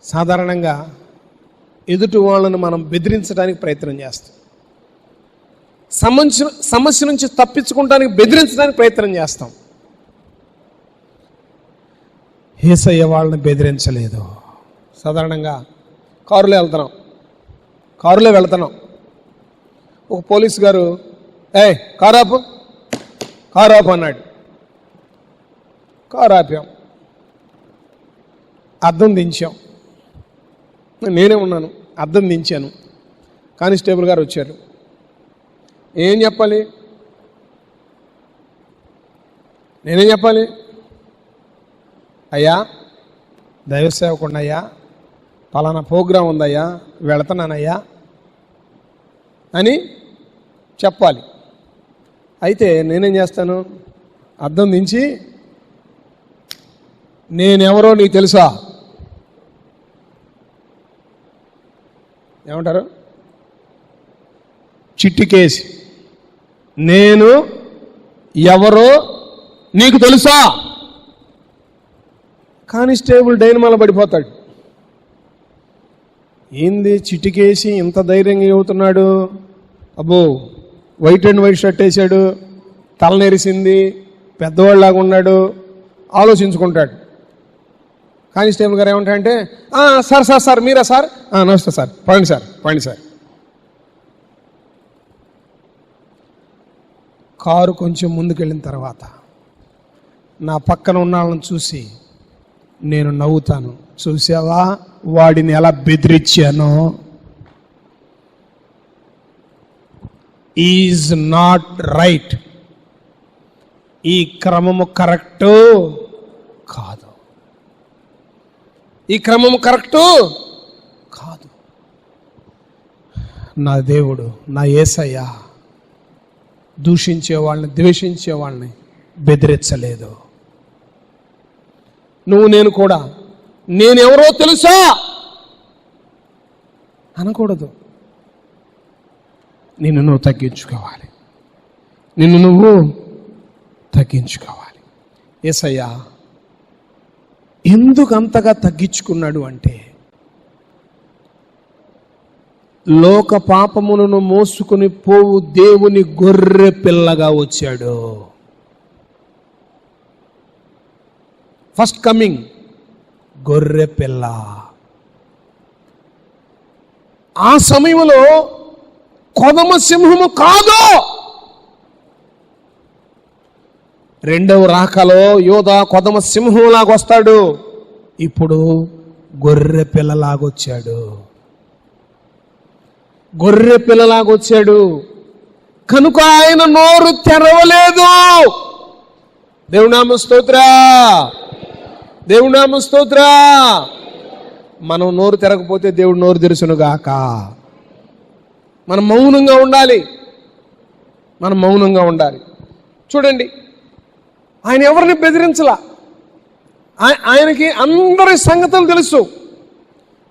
సాధారణంగా ఎదుటి వాళ్ళను మనం బెదిరించడానికి ప్రయత్నం చేస్తాం. సమస్య నుంచి తప్పించుకోవడానికి బెదిరించడానికి ప్రయత్నం చేస్తాం. యేసయ్య వాళ్ళని బెదిరించలేదు. సాధారణంగా కారులో వెళ్తున్నాం. ఒక పోలీసు గారు కారు ఆపు అన్నాడు. కారు ఆపాం, అద్దం దించాం. నేనే ఉన్నాను, అద్దం దించాను. కానిస్టేబుల్ గారు వచ్చారు. ఏం చెప్పాలి? నేనేం చెప్పాలి? అయ్యా, దైవ సేవకుండా అయ్యా, పలానా ప్రోగ్రాం ఉందయ్యా, వెళుతున్నానయ్యా అని చెప్పాలి. అయితే నేనేం చేస్తాను? అద్దం దించి, నేనెవరో నీకు తెలుసా? ఏమంటారు? చిట్టికేసి, నేను ఎవరో నీకు తెలుసా? కానిస్టేబుల్ డైనమాల పడిపోతాడు. ఏంది చిటికేసి ఇంత ధైర్యంగా అవుతున్నాడు? అబ్బో, వైట్ అండ్ వైట్ షర్ట్ వేసాడు, తల నెరిసింది, పెద్దవాళ్ళలాగా ఉన్నాడు, ఆలోచించుకుంటాడు. కానిస్టేబుల్ గారు ఏమంటారంటే, సార్ మీరా సార్? నమస్తే సార్, పండి సార్. కారు కొంచెం ముందుకెళ్ళిన తర్వాత నా పక్కన ఉన్న వాళ్ళని చూసి నేను నవ్వుతాను. చూసావా వాడిని ఎలా బెదిరించానో? Is not right. ఈ క్రమము కరెక్టు కాదు. ఈ క్రమము కరెక్టు కాదు. నా దేవుడు, నా యేసయ్య దూషించే వాళ్ళని, ద్వేషించే వాళ్ళని బెదిరించలేదు. నేను కూడా నేనెవరో తెలుసా అనకూడదు. నిన్ను నువ్వు తగ్గించుకోవాలి. యేసయ్య ఎందుకు అంతగా తగ్గించుకున్నాడు అంటే, లోక పాపములను మోసుకుని పోవు దేవుని గొర్రె పిల్లగా వచ్చాడు. ఫస్ట్ కమింగ్ గొర్రె పిల్ల. ఆ సమయంలో కొదమ సింహము కాదు. రెండవ రాకలో యోధా కొదమ సింహంలాగా వస్తాడు. ఇప్పుడు గొర్రె పిల్లలాగొచ్చాడు. కనుక ఆయన నోరు తెరవలేదు. దేవునామ స్తోత్ర. మనం నోరు తెరకపోతే దేవుడు నోరు తెరుచునుగాక. మనం మౌనంగా ఉండాలి. చూడండి, ఆయన ఎవరిని బెదిరించలా. ఆయనకి అందరి సంగతులు తెలుసు.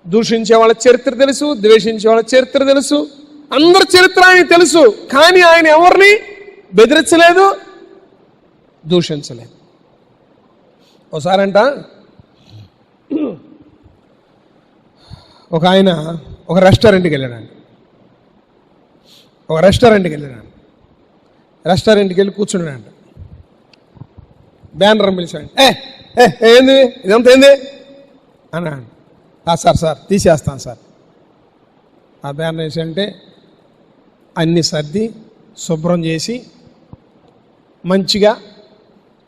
దూషించే వాళ్ళ చరిత్ర తెలుసు, ద్వేషించే వాళ్ళ చరిత్ర తెలుసు, అందరి చరిత్ర ఆయన తెలుసు. కానీ ఆయన ఎవరిని బెదిరించలేదు, దూషించలేదు. ఒకసారంట ఒక ఆయన ఒక రెస్టారెంట్కి వెళ్ళాడు. రెస్టారెంట్కి వెళ్ళి కూర్చున్నాడంట. బ్యానర్ పిలిచాడు. ఏంది ఇదంతా ఏంది అన్నాడు. సార్ తీసేస్తాను సార్. ఆ బ్యానర్ వేసంటే అన్ని సర్ది శుభ్రం చేసి మంచిగా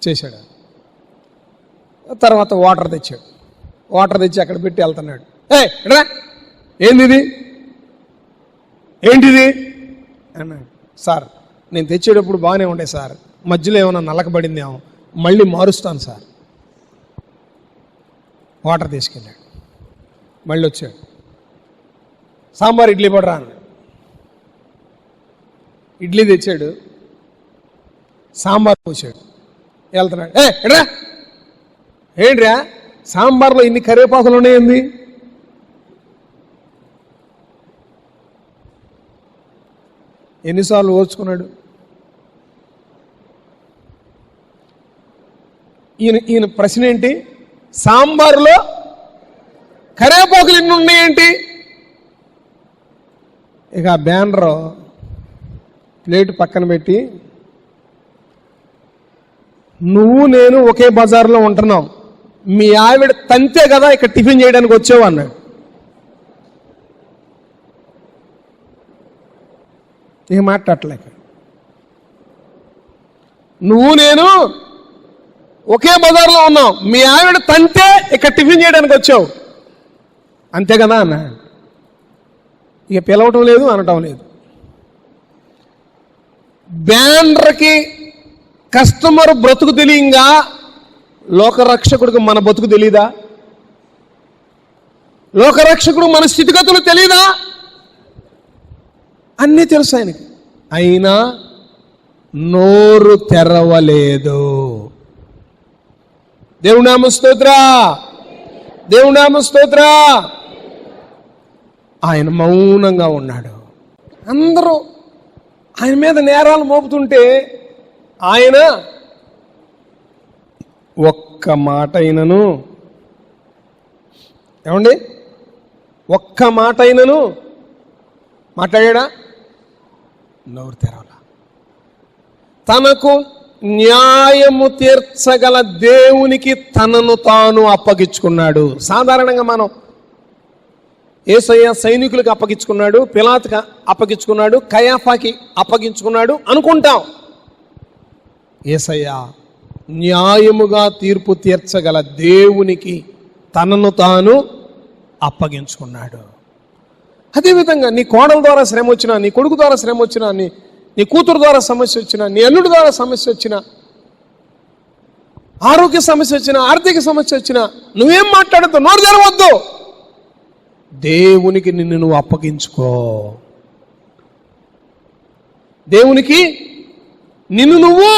చేశాడు. తర్వాత వాటర్ తెచ్చి అక్కడ పెట్టి వెళ్తున్నాడు. ఏంటిది అన్నాడు. సార్, నేను తెచ్చేటప్పుడు బాగానే ఉండే సార్, మధ్యలో ఏమైనా నలకబడిందేమో, మళ్ళీ మారుస్తాను సార్. వాటర్ తీసుకెళ్ళాడు. మళ్ళీ వచ్చాడు. సాంబార్ ఇడ్లీ పడరా అన్నాడు. ఇడ్లీ తెచ్చాడు, సాంబార్ పోసాడు. వెళ్తున్నాడు. ఏంట్రా సాంబార్లో ఇన్ని కరివేపాకులు ఉన్నాయండి? ఎన్నిసార్లు ఓర్చుకున్నాడు? ఈయన ప్రశ్న ఏంటి? సాంబార్లో కరివేపాకు అవకతవకలు ఎన్ని ఉన్నాయేంటి? ఇక ఆ బ్యానర్ ప్లేట్ పక్కన పెట్టి, నువ్వు నేను ఒకే బజార్లో ఉంటున్నాం, మీ ఆవిడ తంతే కదా ఇక్కడ టిఫిన్ చేయడానికి వచ్చావు అన్నాడు. ఇక మాట్లాడలేక, నువ్వు నేను ఒకే బజార్లో ఉన్నాం, మీ ఆవిడ తంతే ఇక్కడ టిఫిన్ చేయడానికి వచ్చావు అంతే కదా అన్నాడు. ఇక పిలవటం లేదు, అనటం లేదు. బ్యానర్కి కస్టమర్ బ్రతుకు తెలియంగా లోకరక్షకుడికి మన బతుకు తెలీదా? లోకరక్షకుడు మన స్థితిగతులు తెలీదా? అన్నీ తెలుసు ఆయనకి, అయినా నోరు తెరవలేదు. దేవుని నామ స్తోత్ర, దేవుని నామ స్తోత్ర. ఆయన మౌనంగా ఉన్నాడు. అందరూ ఆయన మీద నేరాలు మోపుతుంటే ఆయన ఒక్క మాట అయినను, ఏమండి, ఒక్క మాట అయినను మాట్లాడా? నోరు తెరవలా. తనకు న్యాయము తీర్చగల దేవునికి తనను తాను అప్పగించుకున్నాడు. సాధారణంగా మనం యేసయ్య సైనికులకు అప్పగించుకున్నాడు, పిలాతుకి అప్పగించుకున్నాడు, కయాఫాకి అప్పగించుకున్నాడు అనుకుంటాం. యేసయ్య న్యాయముగా తీర్పు తీర్చగల దేవునికి తనను తాను అప్పగించుకున్నాడు. అదేవిధంగా నీ కోడల ద్వారా శ్రమ వచ్చినా, నీ కొడుకు ద్వారా శ్రమ వచ్చినా, నీ కూతురు ద్వారా సమస్య వచ్చినా, నీ అల్లుడి ద్వారా సమస్య వచ్చినా, ఆరోగ్య సమస్య వచ్చినా, ఆర్థిక సమస్య వచ్చినా, నువ్వేం మాట్లాడద్దు, నోరు తెరవద్దు. దేవునికి నిన్ను నువ్వు అప్పగించుకో. దేవునికి నిన్ను నువ్వు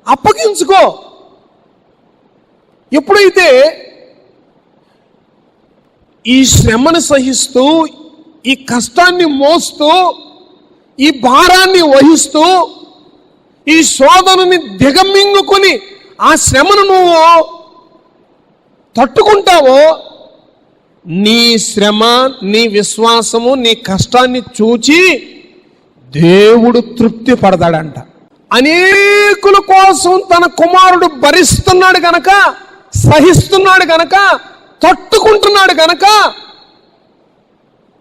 అప్పగించుకో. ఎప్పుడైతే ఈ శ్రమను సహిస్తూ, ఈ కష్టాన్ని మోస్తూ, ఈ భారాన్ని వహిస్తూ, ఈ శోధనని దిగమింగుకొని ఆ శ్రమను నువ్వు తట్టుకుంటావో, నీ శ్రమ, నీ విశ్వాసము, నీ కష్టాన్ని చూచి దేవుడు తృప్తి పడతాడంట. అనేకుల కోసం తన కుమారుడు భరిస్తున్నాడు గనక, సహిస్తున్నాడు గనక, తట్టుకుంటున్నాడు గనక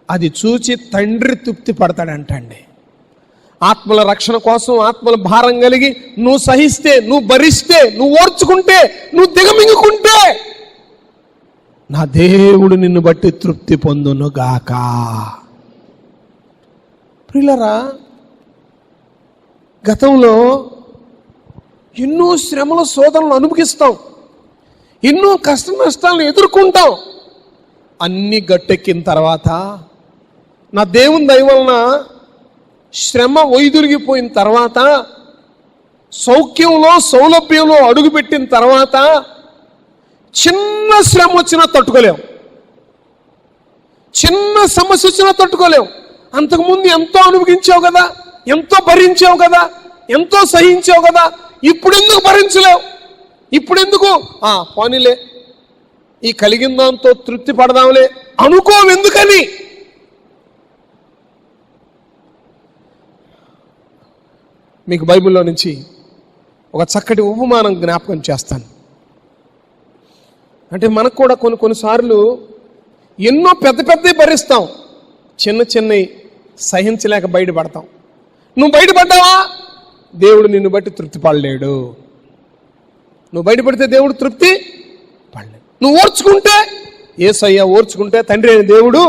అది చూచి తండ్రి తృప్తి పడతాడంటండి. ఆత్మల రక్షణ కోసం, ఆత్మల భారం కలిగి నువ్వు సహిస్తే, నువ్వు భరిస్తే, నువ్వు ఓర్చుకుంటే, నువ్వు దిగమింగుకుంటే నా దేవుడు నిన్ను బట్టి తృప్తి పొందును గాక. ప్రియులారా, గతంలో ఎన్నో శ్రమల శోధనలు అనుభవిస్తాం, ఎన్నో కష్ట నష్టాలను ఎదుర్కొంటాం. అన్ని గట్టెక్కిన తర్వాత, నా దేవుని దయ వలన శ్రమ వైదొలిగిపోయిన తర్వాత, సౌఖ్యంలో సౌలభ్యంలో అడుగుపెట్టిన తర్వాత, చిన్న శ్రమ వచ్చినా తట్టుకోలేం, చిన్న సమస్య వచ్చినా తట్టుకోలేం. అంతకుముందు ఎంతో అనుభవించావు కదా, ఎంతో భరించావు కదా, ఎంతో సహించావు కదా, ఇప్పుడెందుకు భరించలేవు? ఇప్పుడెందుకు పోనీలే, ఈ కలిగిన దాంతో తృప్తి పడదాంలే అనుకోవెందుకని? మీకు బైబిల్లో నుంచి ఒక చక్కటి ఉపమానం జ్ఞాపకం చేస్తాను. అంటే మనకు కూడా కొన్నిసార్లు ఎన్నో పెద్ద పెద్దవి భరిస్తాం, చిన్న చిన్నవి సహించలేక బయటపడతాం. నువ్వు బయటపడ్డావా, దేవుడు నిన్ను బట్టి తృప్తి పడలేడు. నువ్వు బయటపడితే దేవుడు తృప్తి పడలేడు. నువ్వు ఓర్చుకుంటే, యేసయ్య ఓర్చుకుంటే తండ్రి అయిన దేవుడు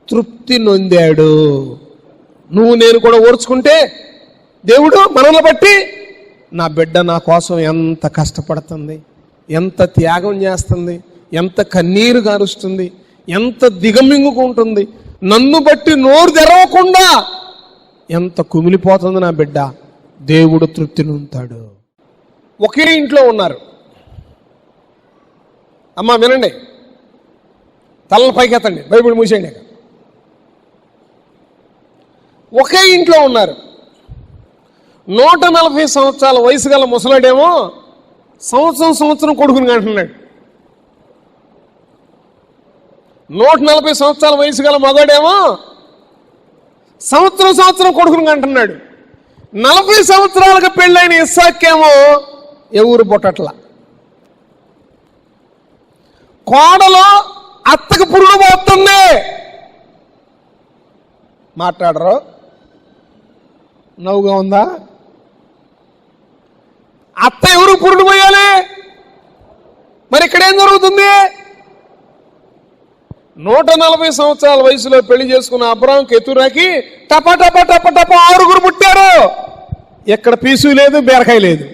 తృప్తి నొందాడు. నువ్వు నేను కూడా ఓర్చుకుంటే దేవుడు మనల్ని బట్టి, నా బిడ్డ నా కోసం ఎంత కష్టపడుతుంది, ఎంత త్యాగం చేస్తుంది, ఎంత కన్నీరు గారుస్తుంది, ఎంత దిగమింగుకుంటుంది, నన్ను బట్టి నోరు తెరవకుండా ఎంత కుమిలిపోతుంది నా బిడ్డ, దేవుడు తృప్తి నొందుతాడు. ఒకే ఇంట్లో ఉన్నారు. అమ్మా వినండి, తలలు పైకెత్తండి, బైబిల్ మూసేయండి. ఒకే ఇంట్లో ఉన్నారు. 140 సంవత్సరాల వయసు గల ముసలాడేమో సంవత్సరం కొడుకుని అంటున్నాడు. 140 సంవత్సరాల వయసు గల మగాడేమో సంవత్సరం కొడుకుని అంటున్నాడు. 40 సంవత్సరాలకు పెళ్ళైన ఇస్సాకేమో ఎవరు పుట్టట్ల. కోడలో అత్తకు పురుడు పోతుంది. మాట్లాడరు. నవ్వుగా ఉందా? అత్త ఎవరు పురుడు పోయాలి? మరి ఇక్కడేం జరుగుతుంది? 140 సంవత్సరాల వయసులో పెళ్లి చేసుకున్న అబ్రాహాం కెతురాకి టప టప టప టప 6 పుట్టారు. ఎక్కడ పీసు లేదు, బీరకాయ లేదు.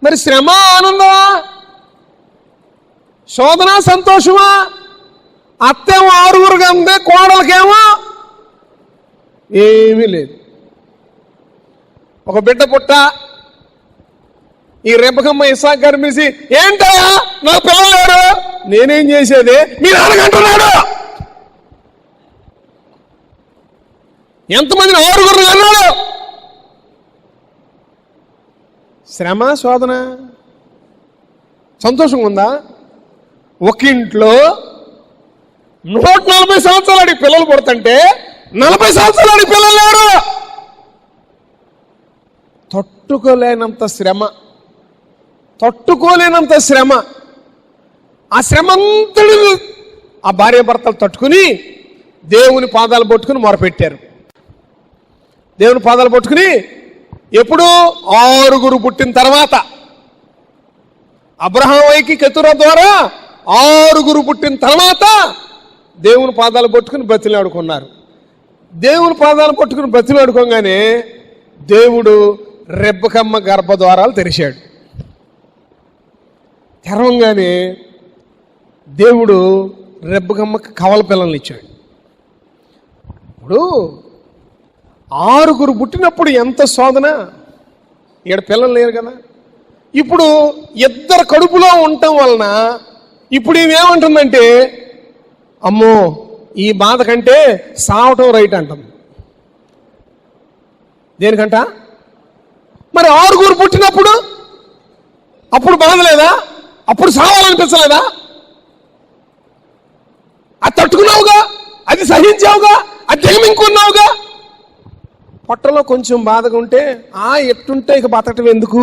మరి శ్రమ ఆనందమా, శోధన సంతోషమా? అత్తేమో 6 ఉంది, కోడలకేమో ఏమీ లేదు. ఒక బిడ్డ పుట్ట ఈ రెబ్బకమ్మ ఇస్సాకు గారు పిలిచి, ఏంటయ్యా నా పిల్లలు లేరు? నేనేం చేసేది, మీ నాన్నకంటున్నాడు. ఎంతమందిని 6 అన్నాడు. శ్రమ శోధన సంతోషంగా ఉందా? ఒక ఇంట్లో 140 సంవత్సరాలకి పిల్లలు పుడుతుంటే 40 సంవత్సరాలకి పిల్లలు లేరు. తట్టుకోలేనంత శ్రమ. ఆ శ్రమ అంతటి ఆ భార్య భర్తలు తట్టుకుని దేవుని పాదాలు పట్టుకుని మొరపెట్టారు. దేవుని పాదాలు పట్టుకుని ఎప్పుడు 6 పుట్టిన తర్వాత అబ్రహాముకి కెతురా ద్వారా 6 పుట్టిన తర్వాత దేవుని పాదాలు పట్టుకుని బ్రతిలాడుకున్నారు. దేవుని పాదాలు పట్టుకుని బ్రతిలాడుకోగానే దేవుడు రెబ్బకమ్మ గర్భద్వారాలు తెరిచాడు. తెరవంగానే దేవుడు రెబ్బకమ్మకి కవల పిల్లల్ని ఇచ్చాడు. ఇప్పుడు 6 పుట్టినప్పుడు ఎంత శోధన. ఇక్కడ పిల్లలు లేరు కదా. ఇప్పుడు 2 కడుపులో ఉండటం వలన ఇప్పుడు ఏమంటుందంటే, అమ్మో ఈ బాధ కంటే సావటం రైట్ అంటుంది. దేనికంట? మరి 6 పుట్టినప్పుడు అప్పుడు బాధ లేదా? అప్పుడు సావాలనిపించలేదా? అది తట్టుకున్నావుగా, అది సహించావుగా, అది దిగమింకున్నావుగా. పొట్టలో కొంచెం బాధగా ఉంటే ఎట్టుంటే ఇక బతకటం ఎందుకు?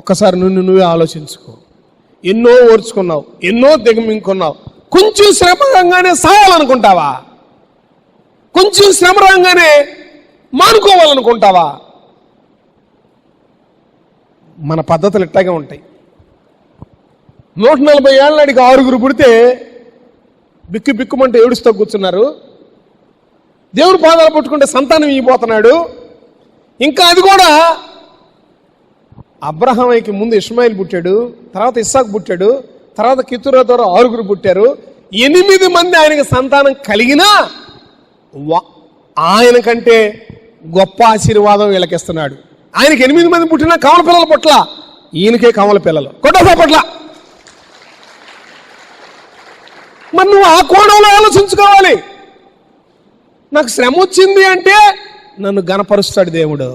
ఒక్కసారి నువ్వే ఆలోచించుకో. ఎన్నో ఓర్చుకున్నావు, ఎన్నో దిగమింకున్నావు. కొంచెం శ్రమ రాగానే సావాలనుకుంటావా? కొంచెం శ్రమ రాగానే మానుకోవాలనుకుంటావా? మన పద్ధతులు ఇట్టాగే ఉంటాయి. 140 ఏళ్ళ నాటికి 6 పుడితే బిక్కుమంటే ఏడుస్తూ కూర్చున్నారు. దేవుని పాదాలు పట్టుకుంటే సంతానం ఇవ్వబోతున్నాడు. ఇంకా అది కూడా అబ్రహాముకి ముందు ఇష్మాయిల్ పుట్టాడు, తర్వాత ఇస్సాకు పుట్టాడు, తర్వాత కెతురా ద్వారా 6 పుట్టారు. 8 మంది ఆయనకి సంతానం కలిగినా ఆయన కంటే గొప్ప ఆశీర్వాదం వీళ్ళకిస్తున్నాడు. ఆయనకి 8 మంది పుట్టినా కమల పిల్లల పట్ల, ఈయనకే కమల పిల్లలు కొట్టసా పట్ల. మరి నువ్వు ఆ కోణంలో ఆలోచించుకోవాలి. నాకు శ్రమ వచ్చింది అంటే నన్ను గణపరుస్తాడు దేవుడు.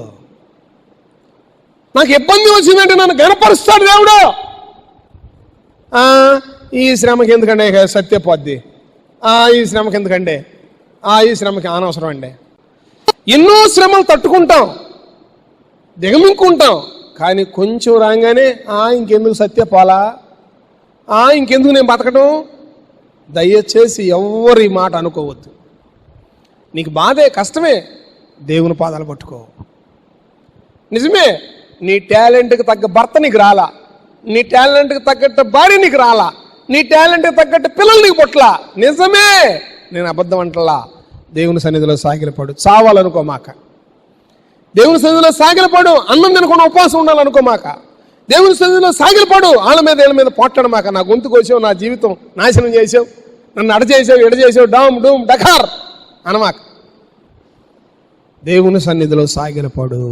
నాకు ఇబ్బంది వచ్చిందంటే నన్ను గణపరుస్తాడు దేవుడు. ఈ శ్రమకి ఎందుకంటే సత్యపోద్ది, ఈ శ్రమకి ఎందుకంటే, ఈ శ్రమకి అనవసరం అండి. ఎన్నో శ్రమలు తట్టుకుంటాం, దిగమింకుంటాం. కానీ కొంచెం రాగానే ఇంకెందుకు సత్యపోలా, ఇంకెందుకు నేను బతకటం. దయచేసి ఎవరి మాట అనుకోవద్దు. నీకు బాధే, కష్టమే, దేవుని పాదాలు పట్టుకో. నిజమే, నీ టాలెంట్కి తగ్గ భర్త నీకు రాలా, నీ టాలెంట్కి తగ్గట్టు భార్య నీకు రాలా, నీ టాలెంట్కి తగ్గట్టు పిల్లలు నీకు పుట్టలా. నిజమే, నేను అబద్ధం అంటలా. దేవుని సన్నిధిలో సాగిలపడు, చావాలనుకోమాక. దేవుని సన్నిధిలో సాగిలపడు, అన్నం తినకుండా ఉపవాసం ఉండాలనుకోమాక. దేవుని సన్నిధిలో సాగిలపడు, వాళ్ళ మీద వీళ్ళ మీద పోట్టడమాక. నా గొంతు కోసావు, నా జీవితం నాశనం చేసావు, నన్ను అడచేసావు, ఎడచేసావు, డామ్ డూమ్ డకార్ అనమాక. దేవుని సన్నిధిలో సాగిలపడు.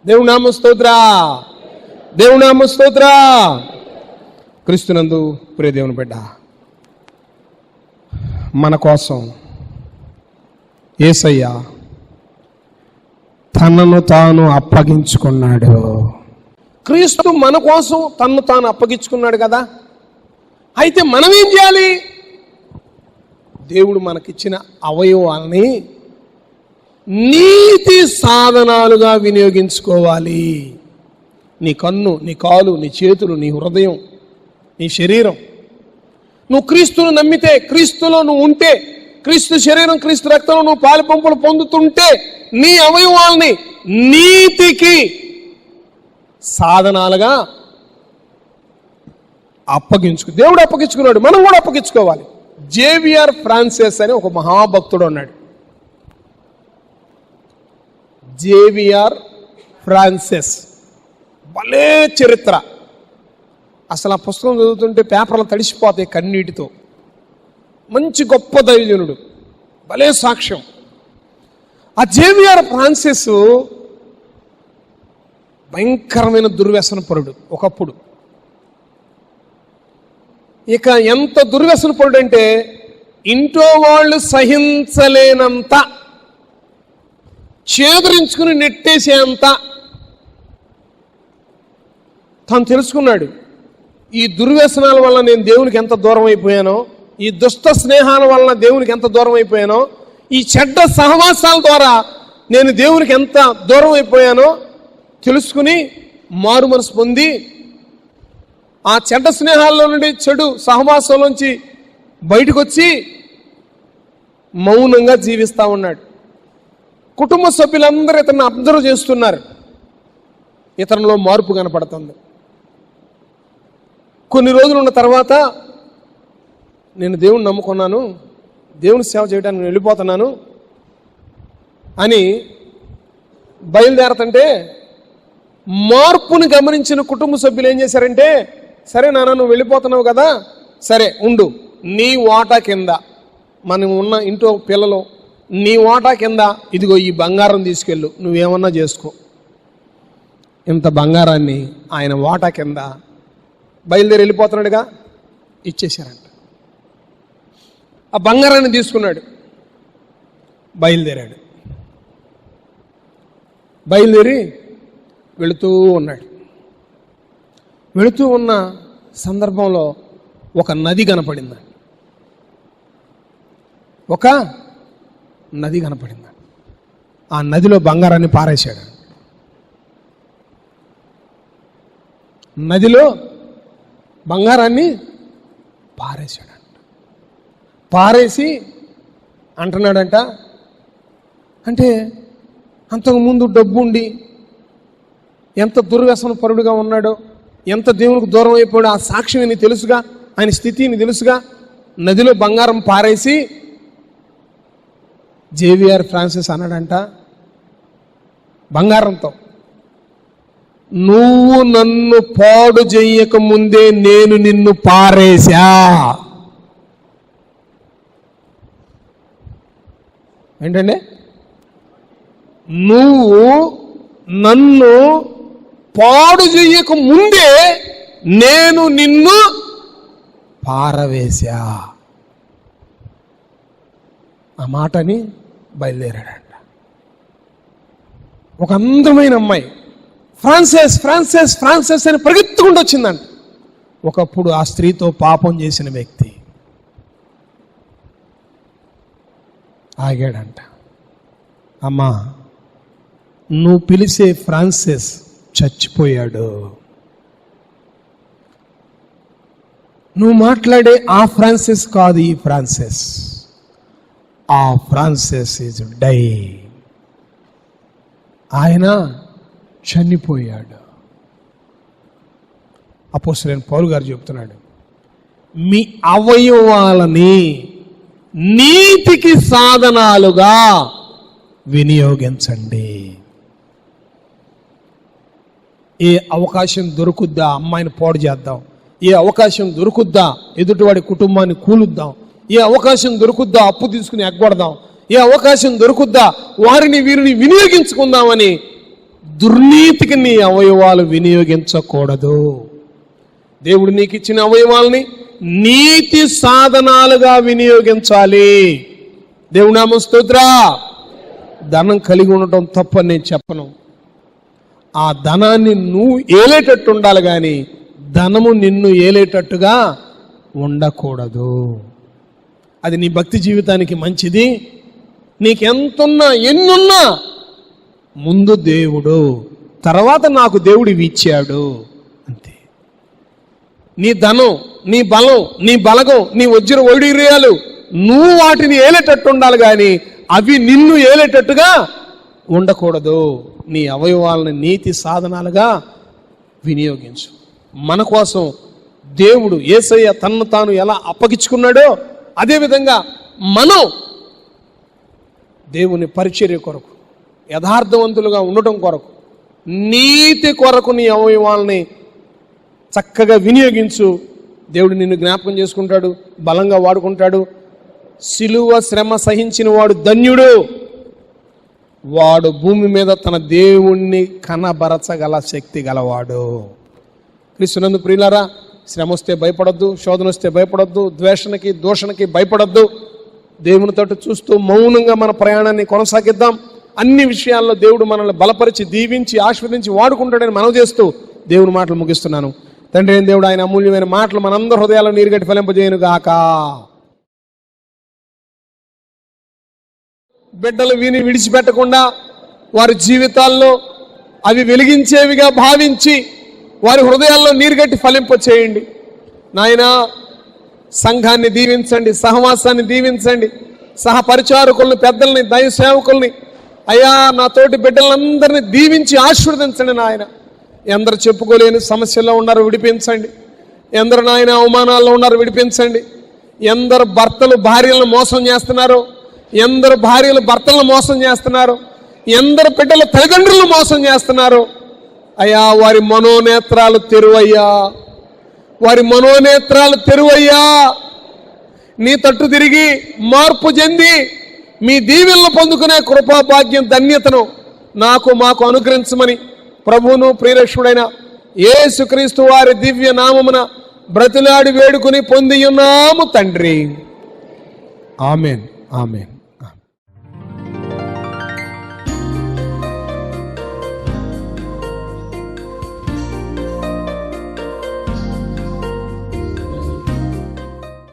దేవుని నామ స్తోత్ర, దేవుని నామ స్తోత్ర. క్రీస్తునందు ప్రియ దేవుని బిడ్డ, మన కోసం యేసయ్య తనను తాను అప్పగించుకున్నాడు. క్రీస్తు మన కోసం తన్ను తాను అప్పగించుకున్నాడు కదా. అయితే మనం ఏం చేయాలి? దేవుడు మనకిచ్చిన అవయవాల్ని నీతి సాధనాలుగా వినియోగించుకోవాలి. నీ కన్ను, నీ కాలు, నీ చేతులు, నీ హృదయం, నీ శరీరం. నువ్వు క్రీస్తును నమ్మితే, క్రీస్తులో నువ్వు ఉంటే, క్రీస్తు శరీరం, క్రీస్తు రక్తంలో నువ్వు పాలు పంపులు పొందుతుంటే నీ అవయవాల్ని నీతికి సాధనాలుగా దేవుడు అప్పగించుకున్నాడు, మనం కూడా అప్పగించుకోవాలి. జేవియర్ ఫ్రాన్సిస్ అని ఒక మహాభక్తుడు ఉన్నాడు. జేవియర్ ఫ్రాన్సిస్ భలే చరిత్ర. అసలు ఆ పుస్తకం చదువుతుంటే పేపర్లు తడిసిపోతాయి కన్నీటితో. మంచి గొప్ప దైవజనుడు, భలే సాక్ష్యం. ఆ జేవియర్ ఫ్రాన్సిస్ భయంకరమైన దుర్వ్యసనపరుడు ఒకప్పుడు. ఇక ఎంత దుర్వ్యసనపరుడు అంటే ఇంట్లో వాళ్ళు సహించలేనంత, చేదరించుకుని నెట్టేసేంత తాను తెలుసుకున్నాడు. ఈ దుర్వ్యసనాల వల్ల నేను దేవునికి ఎంత దూరం అయిపోయానో, ఈ దుష్ట స్నేహాల వలన దేవునికి ఎంత దూరం అయిపోయానో, ఈ చెడ్డ సహవాసాల ద్వారా నేను దేవునికి ఎంత దూరం అయిపోయానో తెలుసుకుని మారు మనసు పొంది ఆ చెడ్డ స్నేహాల్లో నుండి, చెడు సహవాసంలోంచి బయటకు వచ్చి మౌనంగా జీవిస్తూ ఉన్నాడు. కుటుంబ సభ్యులందరూ ఇతన్ని అబ్జర్వ్ చేస్తున్నారు. ఇతనిలో మార్పు కనపడుతుంది. కొన్ని రోజులు ఉన్న తర్వాత నేను దేవుని నమ్ముకున్నాను, దేవుని సేవ చేయడానికి నేను వెళ్ళిపోతున్నాను అని బయలుదేరతంటే మార్పుని గమనించిన కుటుంబ సభ్యులు ఏం చేశారంటే, సరే నాన్న నువ్వు వెళ్ళిపోతున్నావు కదా, సరే ఉండు, నీ వాటా కింద, మనం ఉన్న ఇంట్లో పిల్లలు, నీ వాటా కింద ఇదిగో ఈ బంగారం తీసుకెళ్ళు, నువ్వేమన్నా చేసుకో. ఇంత బంగారాన్ని ఆయన వాటా కింద బయలుదేరి వెళ్ళిపోతున్నాడుగా ఇచ్చేశారంట. ఆ బంగారాన్ని తీసుకున్నాడు, బయలుదేరి వెళుతూ ఉన్నాడు. వెళుతూ ఉన్న సందర్భంలో ఒక నది కనపడింది. ఆ నదిలో బంగారాన్ని పారేశాడు. నదిలో బంగారాన్ని పారేశాడంట. పారేసి అంటున్నాడంట, అంటే అంతకుముందు డబ్బుండి ఎంత దుర్వ్యసన పరుడుగా ఉన్నాడో, ఎంత దేవునికి దూరం అయిపోయాడో ఆ సాక్ష్యం నీకు తెలుసుగా, ఆయన స్థితిని తెలుసుగా. నదిలో బంగారం పారేసి జేవియర్ ఫ్రాన్సిస్ అన్నాడంట బంగారంతో, నువ్వు నన్ను పాడు చెయ్యక ముందే నేను నిన్ను పారేశా. ఏంటంటే, నువ్వు నన్ను పాడు చెయ్యక ముందే నేను నిన్ను పారవేశా. ఆ మాటని బయలుదేరాడంట. ఒక అందమైన అమ్మాయి ఫ్రాన్సిస్ ఫ్రాన్సిస్ ఫ్రాన్సిస్ అని పరిగెత్తుకుంటూ వచ్చిందంట. ఒకప్పుడు ఆ స్త్రీతో పాపం చేసిన వ్యక్తి ఆగాడంట. అమ్మా, నువ్వు పిలిచే ఫ్రాన్సిస్ చచ్చిపోయాడు. నువ్వు మాట్లాడే ఆ ఫ్రాన్సిస్ కాదు ఈ ఫ్రాన్సిస్. ఆ ఫ్రాన్సిస్ ఈజ్ డై. ఆయన చనిపోయాడు. అపోస్తలుడైన పౌలు గారు చెప్తున్నాడు, మీ అవయవాలని నీతికి సాధనాలుగా వినియోగించండి. ఏ అవకాశం దొరుకుద్దా అమ్మాయిని పాడు చేద్దాం, ఏ అవకాశం దొరుకుద్దా ఎదుటివాడి కుటుంబాన్ని కూలుద్దాం, ఏ అవకాశం దొరుకుద్దా అప్పు తీసుకుని ఎగ్గొడదాం, ఏ అవకాశం దొరుకుద్దా వారిని వీరిని వినియోగించుకుందామని దుర్నీతికి నీ అవయవాలు వినియోగించకూడదు. దేవుడు నీకు ఇచ్చిన అవయవాల్ని నీతి సాధనాలుగా వినియోగించాలి. దేవుడి నామం స్తోత్ర. ధనం కలిగి ఉండటం తప్పని నేను చెప్పను. ఆ ధనాన్ని నువ్వు ఏలేటట్టు ఉండాలి కానీ ధనము నిన్ను ఏలేటట్టుగా ఉండకూడదు. అది నీ భక్తి జీవితానికి మంచిది. నీకెంతున్నా ఎన్నున్నా ముందు దేవుడు, తర్వాత నాకు దేవుడు ఇవి ఇచ్చాడు అంతే. నీ ధనం, నీ బలం, నీ బలగం, నీ వజ్ర వైడూర్యాలు నువ్వు వాటిని ఏలేటట్టు ఉండాలి కానీ అవి నిన్ను ఏలేటట్టుగా ఉండకూడదు. నీ అవయవాలను నీతి సాధనాలుగా వినియోగించు. మన కోసం దేవుడు యేసయ్య తన్ను తాను ఎలా అప్పగించుకున్నాడో అదేవిధంగా మనం దేవుని పరిచర్య కొరకు, యథార్థవంతులుగా ఉండటం కొరకు, నీతి కొరకు నీ అవయవాల్ని చక్కగా వినియోగించు. దేవుడు నిన్ను జ్ఞాపకం చేసుకుంటాడు, బలంగా వాడుకుంటాడు. సిలువ శ్రమ సహించిన వాడు ధన్యుడు, వాడు భూమి మీద తన దేవుణ్ణి కనబరచగల శక్తి గలవాడు. క్రీస్తునందు ప్రియులారా, శ్రమ వస్తే భయపడొద్దు, శోధన వస్తే భయపడొద్దు, ద్వేషణకి దూషణకి భయపడొద్దు. దేవుని తోటి చూస్తూ మౌనంగా మన ప్రయాణాన్ని కొనసాగిద్దాం. అన్ని విషయాల్లో దేవుడు మనల్ని బలపరిచి దీవించి ఆశీర్వదించి వాడుకుంటాడని మనవి చేస్తూ దేవుని మాటలు ముగిస్తున్నాను. తండ్రి అయిన దేవుడు ఆయన అమూల్యమైన మాటలు మనందరి హృదయాల్లో నీరుగట్టి ఫలింపజేయను గాక. బిడ్డలు విని విడిచిపెట్టకుండా వారి జీవితాల్లో అవి వెలిగించేవిగా భావించి వారి హృదయాల్లో నీరుగట్టి ఫలింప చేయండి. నాయనా, సంఘాన్ని దీవించండి, సహవాసాన్ని దీవించండి, సహపరిచారకుల్ని, పెద్దల్ని, దైవ సేవకుల్ని, అయ్యా నా తోటి బిడ్డలందరినీ దీవించి ఆశీర్వదించండి. నాయన, ఎందరు చెప్పుకోలేని సమస్యల్లో ఉన్నారు విడిపించండి. ఎందరు నాయన అవమానాల్లో ఉన్నారు విడిపించండి. ఎందరు భర్తలు భార్యలను మోసం చేస్తున్నారు, ఎందరు భార్యలు భర్తలను మోసం చేస్తున్నారు, ఎందరు బిడ్డల తల్లిదండ్రులను మోసం చేస్తున్నారు. అయ్యా, వారి మనోనేత్రాలు తెరువయ్యా, వారి మనోనేత్రాలు తెరువయ్యా. నీ తట్టు తిరిగి మార్పు చెంది మీ దీవెనలు పొందుకునే కృపా భాగ్యం ధన్యతను నాకు మాకు అనుగ్రహించమని ప్రభువును ప్రియరక్షకుడైన యేసుక్రీస్తు వారి దివ్య నామమున బ్రతిలాడి వేడుకుని పొంది ఉన్నాము తండ్రి. Amen, amen.